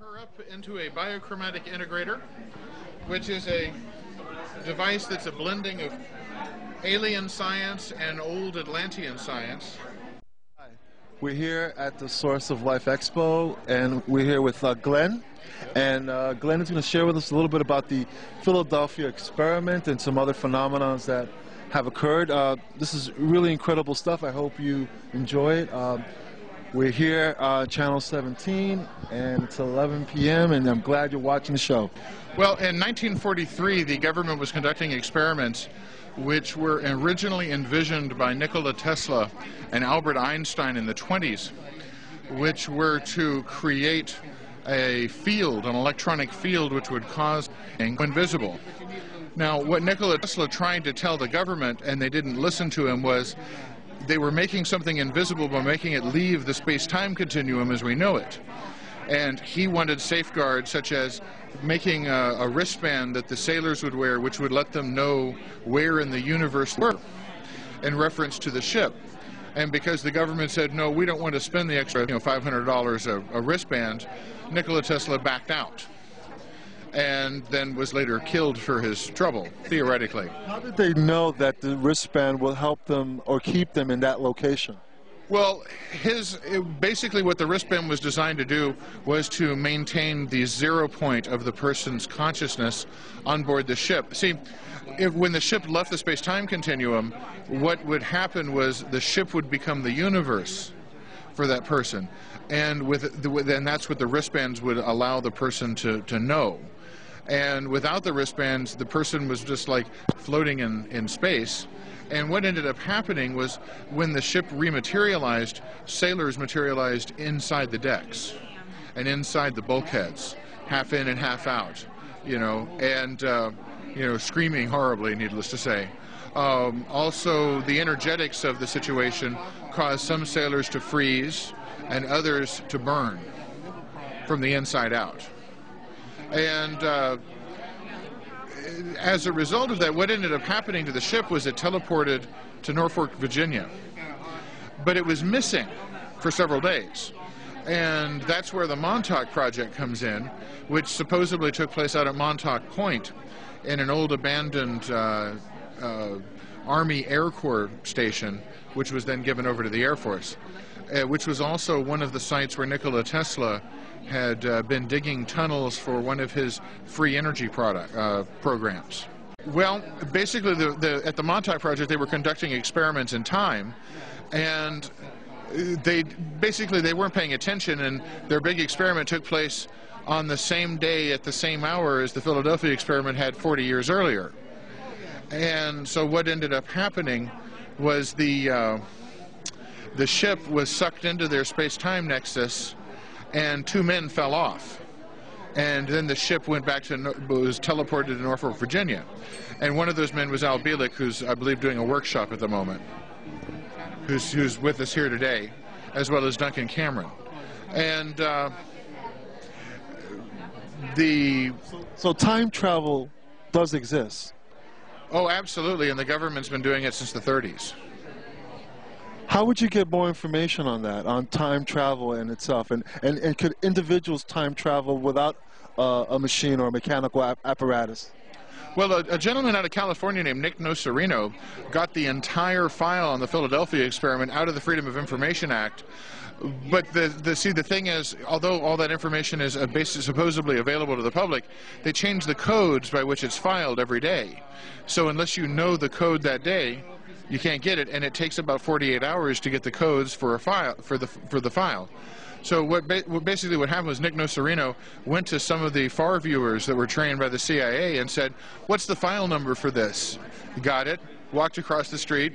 her up into a biochromatic integrator, which is a device that's a blending of alien science and old Atlantean science. We're here at the Source of Life Expo, and we're here with Glenn. And Glenn is going to share with us a little bit about the Philadephia experiment and some other phenomena that have occurred. This is really incredible stuff. I hope you enjoy it. We're here on Channel 17, and it's 11 p.m., and I'm glad you're watching the show. Well, in 1943, the government was conducting experiments which were originally envisioned by Nikola Tesla and Albert Einstein in the 20s, which were to create a field, an electronic field, which would cause invisible. Now, what Nikola Tesla tried to tell the government, and they didn't listen to him, was they were making something invisible by making it leave the space-time continuum as we know it. And he wanted safeguards such as making a wristband that the sailors would wear, which would let them know where in the universe they were, in reference to the ship. And because the government said, no, we don't want to spend the extra $500 a wristband, Nikola Tesla backed out, and then was later killed for his trouble, theoretically. How did they know that the wristband will help them or keep them in that location? Well, basically what the wristband was designed to do was to maintain the 0 point of the person's consciousness on board the ship. See, when the ship left the space-time continuum, what would happen was the ship would become the universe for that person. And that's what the wristbands would allow the person to know. And without the wristbands, the person was just like floating in space. And what ended up happening was when the ship rematerialized, sailors materialized inside the decks and inside the bulkheads, half in and half out, and screaming horribly, needless to say. Also, the energetics of the situation caused some sailors to freeze and others to burn from the inside out. And as a result of that, what ended up happening to the ship was it teleported to Norfolk, Virginia. But it was missing for several days. And that's where the Montauk Project comes in, which supposedly took place out at Montauk Point in an old abandoned Army Air Corps station, which was then given over to the Air Force, which was also one of the sites where Nikola Tesla had been digging tunnels for one of his free energy programs. Well, basically, at the Montauk Project, they were conducting experiments in time, and they weren't paying attention, and their big experiment took place on the same day at the same hour as the Philadephia experiment had 40 years earlier. And so what ended up happening was the ship was sucked into their space-time nexus, and two men fell off. And then the ship went back was teleported to Norfolk, Virginia. And one of those men was Al Bielek, who's, I believe, doing a workshop at the moment, who's with us here today, as well as Duncan Cameron. And So time travel does exist? Oh, absolutely, and the government's been doing it since the 30s. How would you get more information on that, on time travel in itself? And could individuals time travel without a machine or a mechanical apparatus? Well, a gentleman out of California named Nick Nocerino got the entire file on the Philadephia experiment out of the Freedom of Information Act. But the thing is, although all that information is supposedly available to the public, they change the codes by which it's filed every day. So unless you know the code that day, you can't get it, and it takes about 48 hours to get the codes for a file for the file. So basically what happened was Nick Nocerino went to some of the far viewers that were trained by the CIA and said, "What's the file number for this?" Got it, walked across the street,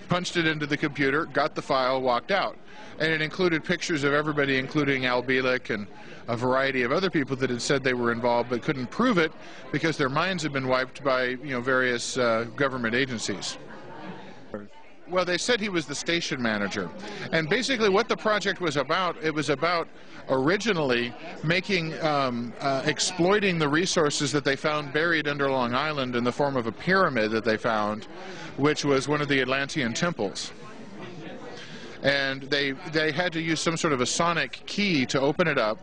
punched it into the computer, got the file, walked out. And it included pictures of everybody, including Al Bielek and a variety of other people that had said they were involved but couldn't prove it because their minds had been wiped by various government agencies. Well, they said he was the station manager. And basically what the project was about, it was about originally making, exploiting the resources that they found buried under Long Island in the form of a pyramid that they found, which was one of the Atlantean temples. And they had to use some sort of a sonic key to open it up,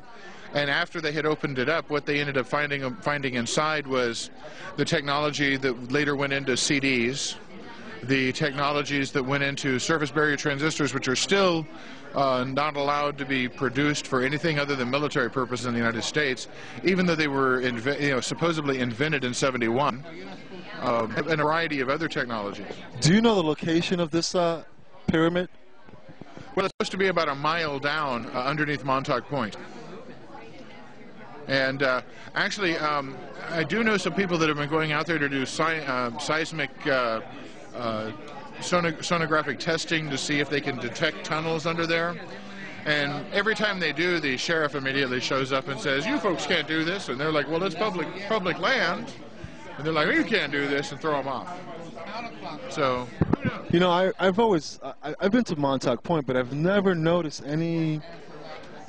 And after they had opened it up, what they ended up finding inside was the technology that later went into CDs, the technologies that went into surface barrier transistors, which are still not allowed to be produced for anything other than military purpose in the United States, even though they were supposedly invented in '71, and a variety of other technologies. Do you know the location of this pyramid? Well, it's supposed to be about a mile down underneath Montauk Point. And actually, I do know some people that have been going out there to do seismic sonographic testing to see if they can detect tunnels under there. And every time they do, the sheriff immediately shows up and says, "You folks can't do this." And they're like, "Well, it's public land." And they're like, "Well, you can't do this," and throw them off. So, you know, I've been to Montauk Point, but I've never noticed any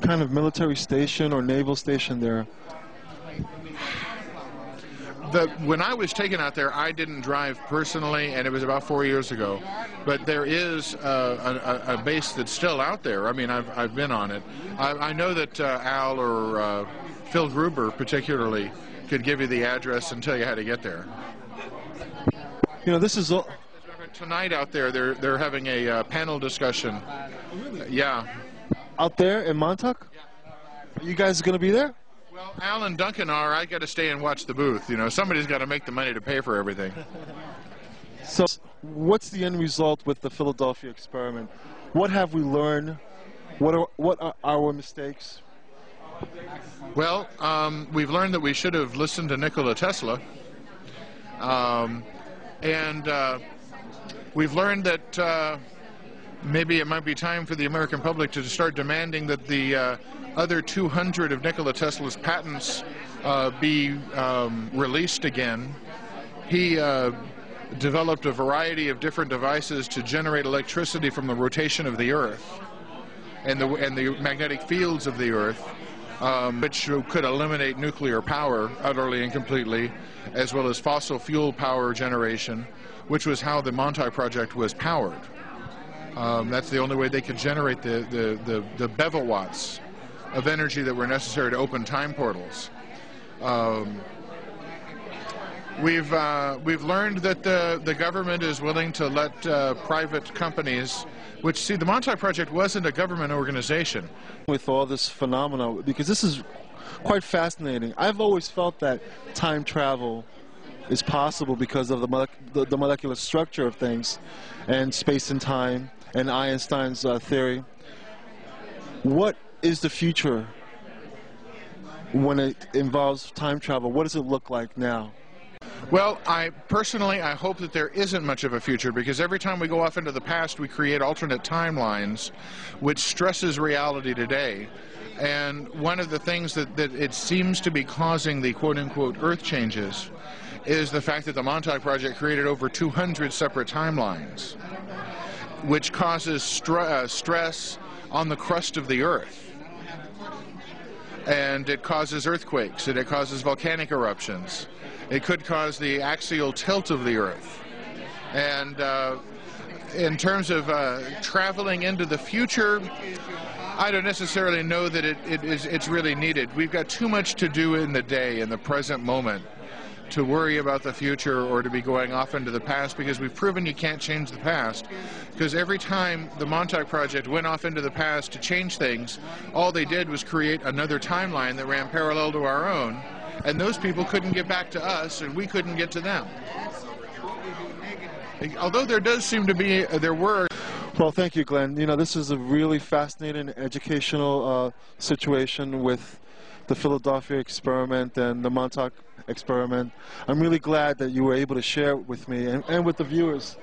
kind of military station or naval station there. When I was taken out there, I didn't drive personally, and it was about 4 years ago. But there is a base that's still out there. I mean, I've been on it. I know that Al or Phil Gruber particularly could give you the address and tell you how to get there. You know, this is tonight out there. They're having a panel discussion. Yeah. Out there in Montauk? Are you guys going to be there? Well, Al and Duncan are. I got to stay and watch the booth. You know, somebody's got to make the money to pay for everything. So, what's the end result with the Philadephia experiment? What have we learned? What are our mistakes? Well, we've learned that we should have listened to Nikola Tesla, and we've learned that maybe it might be time for the American public to start demanding that the other 200 of Nikola Tesla's patents be released again. He developed a variety of different devices to generate electricity from the rotation of the Earth and the magnetic fields of the Earth, which could eliminate nuclear power utterly and completely, as well as fossil fuel power generation, which was how the Montauk project was powered. That's the only way they could generate the bevawatts of energy that were necessary to open time portals. We've learned that the government is willing to let private companies, which, see, the Montauk Project wasn't a government organization. With all this phenomena, because this is quite fascinating. I've always felt that time travel is possible because of the molecular structure of things and space and time and Einstein's theory. What is the future when it involves time travel? What does it look like now? Well, I hope that there isn't much of a future, because every time we go off into the past, we create alternate timelines, which stresses reality today. And one of the things that it seems to be causing the quote-unquote Earth changes is the fact that the Montauk Project created over 200 separate timelines, which causes stress on the crust of the Earth. And it causes earthquakes, and it causes volcanic eruptions. It could cause the axial tilt of the Earth. And in terms of traveling into the future, I don't necessarily know that it's really needed. We've got too much to do in the day, in the present moment, to worry about the future or to be going off into the past, because we've proven you can't change the past. Because every time the Montauk Project went off into the past to change things, all they did was create another timeline that ran parallel to our own, and those people couldn't get back to us, and we couldn't get to them. Although there does seem to be, there were... Well, thank you, Glenn. You know, this is a really fascinating educational situation with the Philadephia experiment and the Montauk experiment. I'm really glad that you were able to share it with me and with the viewers.